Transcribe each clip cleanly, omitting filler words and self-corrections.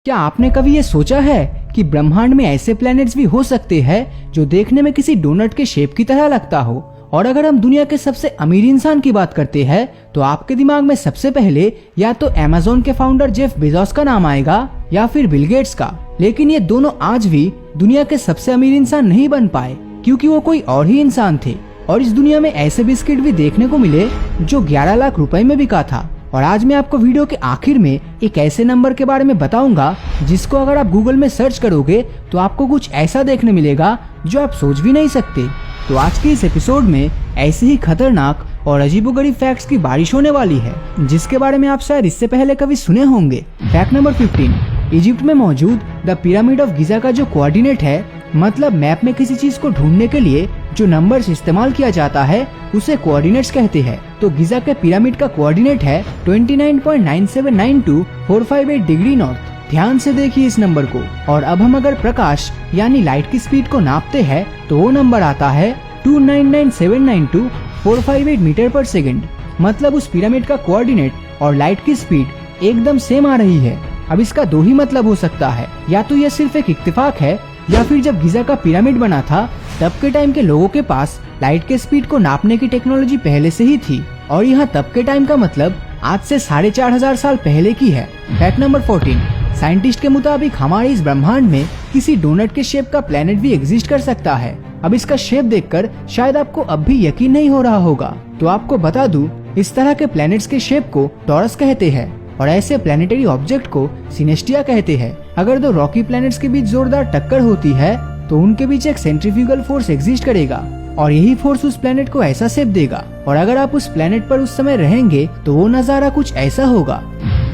क्या आपने कभी ये सोचा है कि ब्रह्मांड में ऐसे प्लैनेट्स भी हो सकते हैं जो देखने में किसी डोनट के शेप की तरह लगता हो? और अगर हम दुनिया के सबसे अमीर इंसान की बात करते हैं तो आपके दिमाग में सबसे पहले या तो अमेज़न के फाउंडर जेफ बेजोस का नाम आएगा या फिर बिल गेट्स का। लेकिन ये दोनों आज भी दुनिया के सबसे अमीर इंसान नहीं बन पाए, क्योंकि वो कोई और ही इंसान थे। और इस दुनिया में ऐसे बिस्किट भी देखने को मिले जो 11 लाख रुपए में बिका था। और आज मैं आपको वीडियो के आखिर में एक ऐसे नंबर के बारे में बताऊंगा जिसको अगर आप गूगल में सर्च करोगे तो आपको कुछ ऐसा देखने मिलेगा जो आप सोच भी नहीं सकते। तो आज के इस एपिसोड में ऐसे ही खतरनाक और अजीबोगरीब फैक्ट्स की बारिश होने वाली है जिसके बारे में आप शायद इससे पहले कभी सुने होंगे। फैक्ट नंबर 15, इजिप्ट में मौजूद द पिरामिड ऑफ गिजा का जो कोऑर्डिनेट है, मतलब मैप में किसी चीज को ढूंढने के लिए जो नंबर्स इस्तेमाल किया जाता है उसे कोऑर्डिनेट्स कहते हैं। तो गिजा के पिरामिड का कोऑर्डिनेट है 29.9792,458 डिग्री नॉर्थ। ध्यान से देखिए इस नंबर को। और अब हम अगर प्रकाश यानी लाइट की स्पीड को नापते हैं तो वो नंबर आता है 299,792,458 मीटर पर सेकंड। मतलब उस पिरामिड का कोऑर्डिनेट और लाइट की स्पीड एकदम सेम आ रही है। अब इसका दो ही मतलब हो सकता है, या तो यह सिर्फ एक इत्तेफाक है या फिर जब गिजा का पिरामिड बना था तब के टाइम के लोगों के पास लाइट के स्पीड को नापने की टेक्नोलॉजी पहले से ही थी। और यहाँ तब के टाइम का मतलब आज से 4,500 साल पहले की है। फैक्ट नंबर 14, साइंटिस्ट के मुताबिक हमारे इस ब्रह्मांड में किसी डोनट के शेप का प्लेनेट भी एग्जिस्ट कर सकता है। अब इसका शेप देखकर शायद आपको अब भी यकीन नहीं हो रहा होगा, तो आपको बता दूं, इस तरह के प्लैनेट्स के शेप को टॉरस कहते हैं और ऐसे प्लैनेटरी ऑब्जेक्ट को सिनेस्टिया कहते हैं। अगर दो रॉकी प्लैनेट्स के बीच जोरदार टक्कर होती है तो उनके बीच एक सेंट्रीफ्यूगल फोर्स एग्जिस्ट करेगा और यही फोर्स उस प्लैनेट को ऐसा शेप देगा। और अगर आप उस प्लैनेट पर उस समय रहेंगे तो वो नजारा कुछ ऐसा होगा।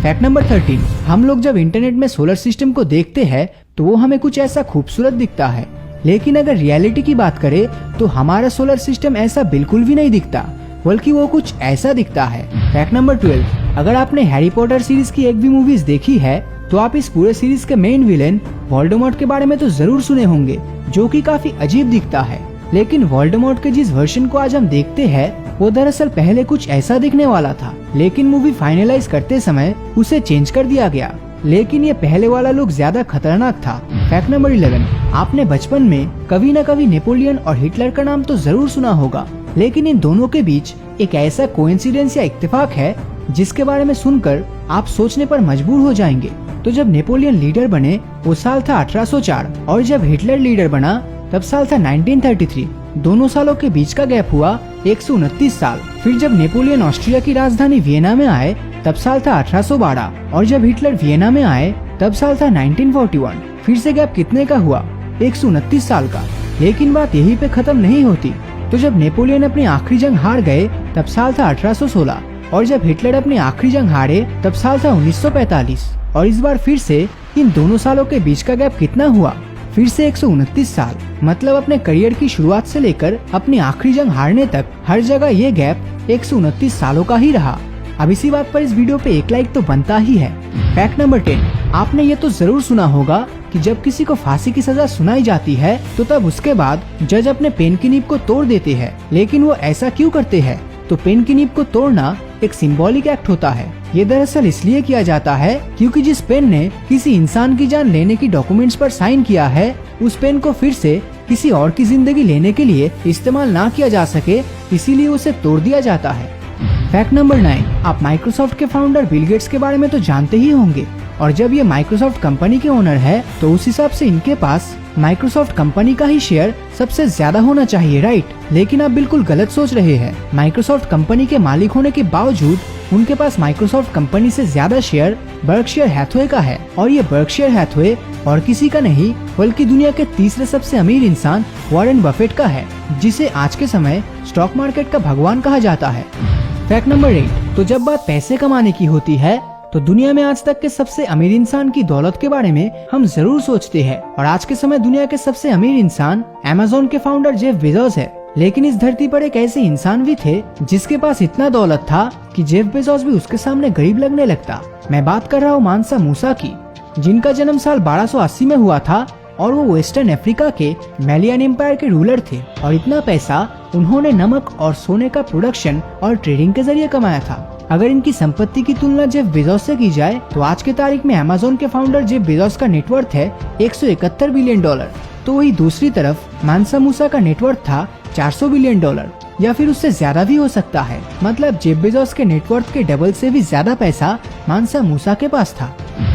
फैक्ट नंबर 13, हम लोग जब इंटरनेट में सोलर सिस्टम को देखते हैं तो वो हमें कुछ ऐसा खूबसूरत दिखता है, लेकिन अगर रियलिटी की बात करें तो हमारा सोलर सिस्टम ऐसा बिल्कुल भी नहीं दिखता, बल्कि वो कुछ ऐसा दिखता है। फैक्ट नंबर 12, अगर आपने हैरी पॉटर सीरीज की एक भी मूवीज देखी है तो आप इस पूरे सीरीज के मेन विलेन वोल्डेमॉर्ट के बारे में तो जरूर सुने होंगे, जो कि काफी अजीब दिखता है। लेकिन वोल्डेमॉर्ट के जिस वर्जन को आज हम देखते हैं वो दरअसल पहले कुछ ऐसा दिखने वाला था, लेकिन मूवी फाइनलाइज करते समय उसे चेंज कर दिया गया। लेकिन ये पहले वाला लुक ज्यादा खतरनाक था। फैक्ट नंबर 11, आपने बचपन में कभी न कभी नेपोलियन और हिटलर का नाम तो जरूर सुना होगा, लेकिन इन दोनों के बीच एक ऐसा कोइंसिडेंस या इत्तेफाक है जिसके बारे में सुनकर आप सोचने पर मजबूर हो जाएंगे। तो जब नेपोलियन लीडर बने वो साल था 1804 और जब हिटलर लीडर बना तब साल था 1933। दोनों सालों के बीच का गैप हुआ 129 साल। फिर जब नेपोलियन ऑस्ट्रिया की राजधानी वियना में आए तब साल था 1812 और जब हिटलर वियना में आए तब साल था 1941। फिर से गैप कितने का हुआ? 129 साल का। लेकिन बात यहीं पे खत्म नहीं होती। तो जब नेपोलियन अपनी आखिरी जंग हार गए तब साल था 1816 और जब हिटलर अपनी आखिरी जंग हारे तब साल था 1945। और इस बार फिर से इन दोनों सालों के बीच का गैप कितना हुआ? फिर से 129 साल। मतलब अपने करियर की शुरुआत से लेकर अपनी आखिरी जंग हारने तक हर जगह ये गैप 129 सालों का ही रहा। अब इसी बात पर इस वीडियो पे एक लाइक तो बनता ही है। फैक्ट नंबर 10, आपने ये तो जरूर सुना होगा कि जब किसी को फांसी की सजा सुनाई जाती है तो तब उसके बाद जज अपने पेन की नीब को तोड़ देते हैं। लेकिन वो ऐसा क्यों करते हैं? तो पेन की नीब को तोड़ना एक सिंबॉलिक एक्ट होता है। ये दरअसल इसलिए किया जाता है क्योंकि जिस पेन ने किसी इंसान की जान लेने की डॉक्यूमेंट्स पर साइन किया है उस पेन को फिर से किसी और की जिंदगी लेने के लिए इस्तेमाल ना किया जा सके, इसीलिए उसे तोड़ दिया जाता है। फैक्ट नंबर 9, आप माइक्रोसॉफ्ट के फाउंडर बिल गेट्स के बारे में तो जानते ही होंगे। और जब ये माइक्रोसॉफ्ट कंपनी के ओनर है तो उस हिसाब से इनके पास माइक्रोसॉफ्ट कंपनी का ही शेयर सबसे ज्यादा होना चाहिए, राइट? लेकिन आप बिल्कुल गलत सोच रहे हैं। माइक्रोसॉफ्ट कंपनी के मालिक होने के बावजूद उनके पास माइक्रोसॉफ्ट कंपनी से ज्यादा शेयर बर्कशायर हैथवे का है। और ये बर्कशायर हैथवे और किसी का नहीं बल्कि दुनिया के तीसरे सबसे अमीर इंसान वॉरेन बफेट का है, जिसे आज के समय स्टॉक मार्केट का भगवान कहा जाता है। फैक्ट नंबर 8, तो जब बात पैसे कमाने की होती है तो दुनिया में आज तक के सबसे अमीर इंसान की दौलत के बारे में हम जरूर सोचते हैं। और आज के समय दुनिया के सबसे अमीर इंसान अमेज़न के फाउंडर जेफ बेजोस है। लेकिन इस धरती पर एक ऐसे इंसान भी थे जिसके पास इतना दौलत था कि जेफ बेजोस भी उसके सामने गरीब लगने लगता। मैं बात कर रहा हूँ मानसा मूसा की, जिनका जन्म साल 1280 में हुआ था और वो वेस्टर्न अफ्रीका के मैलियन एम्पायर के रूलर थे। और इतना पैसा उन्होंने नमक और सोने का प्रोडक्शन और ट्रेडिंग के जरिए कमाया था। अगर इनकी संपत्ति की तुलना जेफ बेजोस से की जाए तो आज के तारीख में अमेज़न के फाउंडर जेफ बेजोस का नेटवर्थ है $171 बिलियन। तो वही दूसरी तरफ मानसा मूसा का नेटवर्थ था $400 बिलियन, या फिर उससे ज्यादा भी हो सकता है। मतलब जेफ बेजोस के नेटवर्थ के डबल से भी ज्यादा पैसा मानसा मूसा के पास था।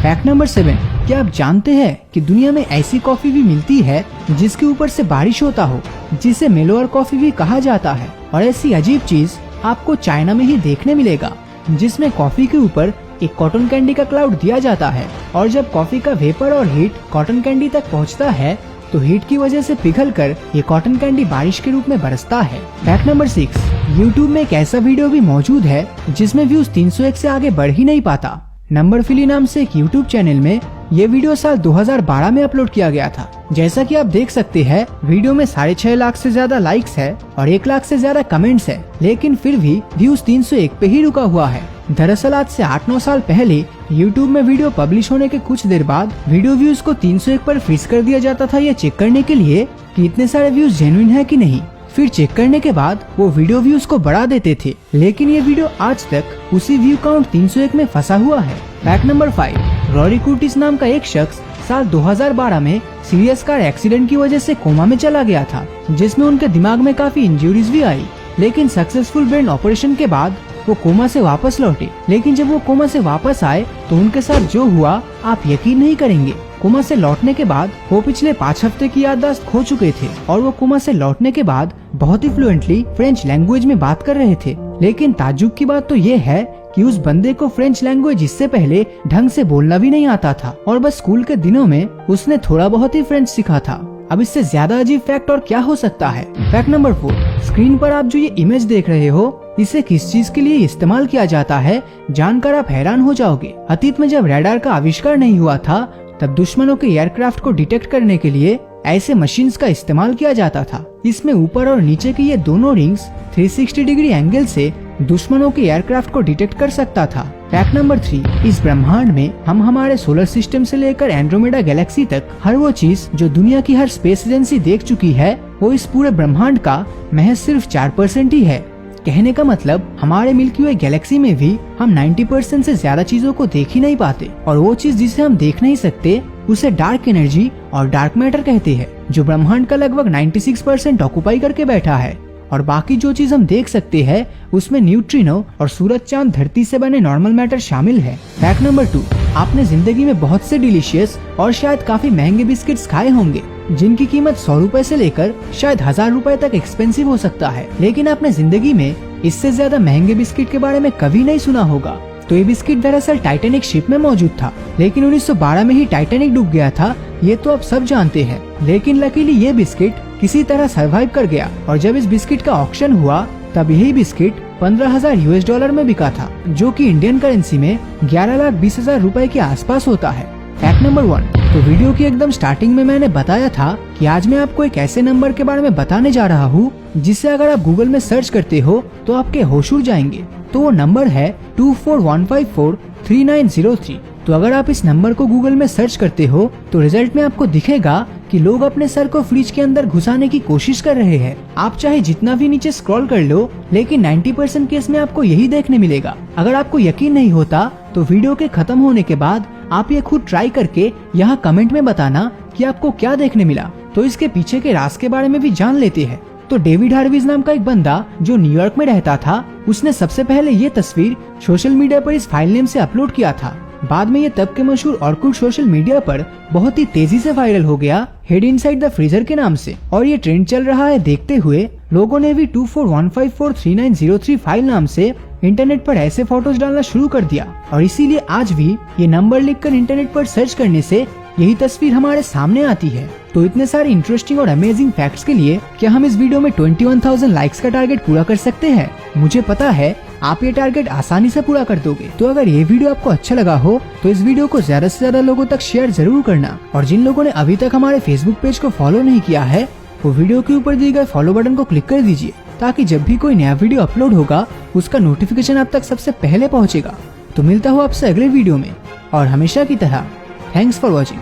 फैक्ट नंबर 7, क्या आप जानते हैं कि दुनिया में ऐसी कॉफी भी मिलती है जिसके ऊपर से बारिश होता हो, जिसे मेलोअर कॉफी भी कहा जाता है। और ऐसी अजीब चीज आपको चाइना में ही देखने मिलेगा, जिसमें कॉफी के ऊपर एक कॉटन कैंडी का क्लाउड दिया जाता है, और जब कॉफी का वेपर और हीट कॉटन कैंडी तक पहुंचता है तो हीट की वजह से पिघलकर ये कॉटन कैंडी बारिश के रूप में बरसता है। फैक्ट नंबर 6, यूट्यूब में एक ऐसा वीडियो भी मौजूद है जिसमें व्यूज 301 से आगे बढ़ ही नहीं पाता। नंबर फिली नाम से एक यूट्यूब चैनल में ये वीडियो साल 2012 में अपलोड किया गया था। जैसा कि आप देख सकते हैं, वीडियो में 6.5 लाख से ज्यादा लाइक्स है और 1 लाख से ज्यादा कमेंट्स है, लेकिन फिर भी व्यूज 301 पे ही रुका हुआ है। दरअसल आज से 8-9 साल पहले यूट्यूब में वीडियो पब्लिश होने के कुछ देर बाद वीडियो व्यूज को 301 पर फ्रीज कर दिया जाता था, ये चेक करने के लिए कि इतने सारे व्यूज जेन्युइन है कि नहीं। फिर चेक करने के बाद वो वीडियो व्यूज को बढ़ा देते थे, लेकिन ये वीडियो आज तक उसी व्यू काउंट 301 में फंसा हुआ है। फैक्ट नंबर 5, रॉरी कुर्टिस नाम का एक शख्स साल 2012 में सीरियस कार एक्सीडेंट की वजह से कोमा में चला गया था, जिसमें उनके दिमाग में काफी इंजरीज भी आई, लेकिन सक्सेसफुल ब्रेन ऑपरेशन के बाद वो कोमा से वापस लौटे। लेकिन जब वो कोमा से वापस आए तो उनके साथ जो हुआ आप यकीन नहीं करेंगे। कोमा से लौटने के बाद वो पिछले 5 हफ्ते की याददाश्त खो चुके थे और वो कोमा से लौटने के बाद बहुत ही फ्लुएंटली फ्रेंच लैंग्वेज में बात कर रहे थे। लेकिन ताज्जुब की बात तो ये है कि उस बंदे को फ्रेंच लैंग्वेज इससे पहले ढंग से बोलना भी नहीं आता था और बस स्कूल के दिनों में उसने थोड़ा बहुत ही फ्रेंच सीखा था। अब इससे ज्यादा अजीब फैक्ट और क्या हो सकता है। फैक्ट नंबर 4, स्क्रीन पर आप जो ये इमेज देख रहे हो, इसे किस चीज के लिए इस्तेमाल किया जाता है जानकर आप हैरान हो जाओगे। अतीत में जब रडार का आविष्कार नहीं हुआ था तब दुश्मनों के एयरक्राफ्ट को डिटेक्ट करने के लिए ऐसे मशीन्स का इस्तेमाल किया जाता था। इसमें ऊपर और नीचे के ये दोनों रिंग्स 360 डिग्री एंगल से दुश्मनों के एयरक्राफ्ट को डिटेक्ट कर सकता था। फैक्ट नंबर 3, इस ब्रह्मांड में हम हमारे सोलर सिस्टम से लेकर एंड्रोमेडा गैलेक्सी तक हर वो चीज जो दुनिया की हर स्पेस एजेंसी देख चुकी है, वो इस पूरे ब्रह्मांड का महज सिर्फ 4% ही है। कहने का मतलब हमारे मिल्की वे गैलेक्सी में भी हम 90% से ज्यादा चीजों को देख ही नहीं पाते, और वो चीज जिसे हम देख नहीं सकते उसे डार्क एनर्जी और डार्क मैटर कहते हैं, जो ब्रह्मांड का लगभग 96% ऑक्युपाई करके बैठा है। और बाकी जो चीज हम देख सकते हैं उसमें न्यूट्रिनो और सूरज चांद धरती से बने नॉर्मल मैटर शामिल है। फैक्ट नंबर 2, आपने जिंदगी में बहुत से डिलीशियस और शायद काफी महंगे बिस्किट्स खाए होंगे जिनकी कीमत 100 रुपए से लेकर शायद 1000 रुपए तक एक्सपेंसिव हो सकता है, लेकिन आपने जिंदगी में इससे ज्यादा महंगे बिस्किट के बारे में कभी नहीं सुना होगा। तो ये बिस्किट दरअसल टाइटैनिक शिप में मौजूद था, लेकिन 1912 में ही टाइटैनिक डूब गया था, ये तो आप सब जानते हैं। लेकिन लकीली ये बिस्किट किसी तरह सरवाइव कर गया, और जब इस बिस्किट का ऑक्शन हुआ तब यही बिस्किट $15,000 में बिका था, जो कि इंडियन करेंसी में 11,20,000 रुपए के आसपास होता है। फैक्ट नंबर 1, तो वीडियो की एकदम स्टार्टिंग में मैंने बताया था कि आज मैं आपको एक ऐसे नंबर के बारे में बताने जा रहा हूँ जिसे अगर आप गूगल में सर्च करते हो तो आपके होश उड़ जाएंगे। तो वो नंबर है 2415433903। तो अगर आप इस नंबर को गूगल में सर्च करते हो तो रिजल्ट में आपको दिखेगा कि लोग अपने सर को फ्रिज के अंदर घुसाने की कोशिश कर रहे हैं। आप चाहे जितना भी नीचे स्क्रॉल कर लो, लेकिन 90% केस में आपको यही देखने मिलेगा। अगर आपको यकीन नहीं होता तो वीडियो के खत्म होने के बाद आप ये खुद ट्राई करके यहाँ कमेंट में बताना कि आपको क्या देखने मिला। तो इसके पीछे के राज के बारे में भी जान लेते हैं। तो डेविड हार्विज नाम का एक बंदा जो न्यूयॉर्क में रहता था, उसने सबसे पहले ये तस्वीर सोशल मीडिया पर इस फाइल नेम से अपलोड किया था। बाद में ये तब के मशहूर ऑर्कुट सोशल मीडिया पर बहुत ही तेजी से वायरल हो गया, हेड इनसाइड द फ्रीजर के नाम से। और ये ट्रेंड चल रहा है देखते हुए लोगों ने भी 2415433903 फाइल नाम से इंटरनेट पर ऐसे फोटोज डालना शुरू कर दिया, और इसीलिए आज भी ये नंबर लिखकर इंटरनेट पर सर्च करने से यही तस्वीर हमारे सामने आती है। तो इतने सारे इंटरेस्टिंग और अमेजिंग फैक्ट्स के लिए क्या हम इस वीडियो में 21,000 लाइक्स का टारगेट पूरा कर सकते हैं? मुझे पता है आप ये टारगेट आसानी से पूरा कर दोगे। तो अगर ये वीडियो आपको अच्छा लगा हो तो इस वीडियो को ज्यादा से ज्यादा लोगों तक शेयर जरूर करना, और जिन लोगों ने अभी तक हमारे फेसबुक पेज को फॉलो नहीं किया है वो वीडियो के ऊपर दिए गए फॉलो बटन को क्लिक कर दीजिए, ताकि जब भी कोई नया वीडियो अपलोड होगा उसका नोटिफिकेशन आप तक सबसे पहले पहुंचेगा। तो मिलता हूँ आपसे अगले वीडियो में, और हमेशा की तरह थैंक्स फॉर वॉचिंग।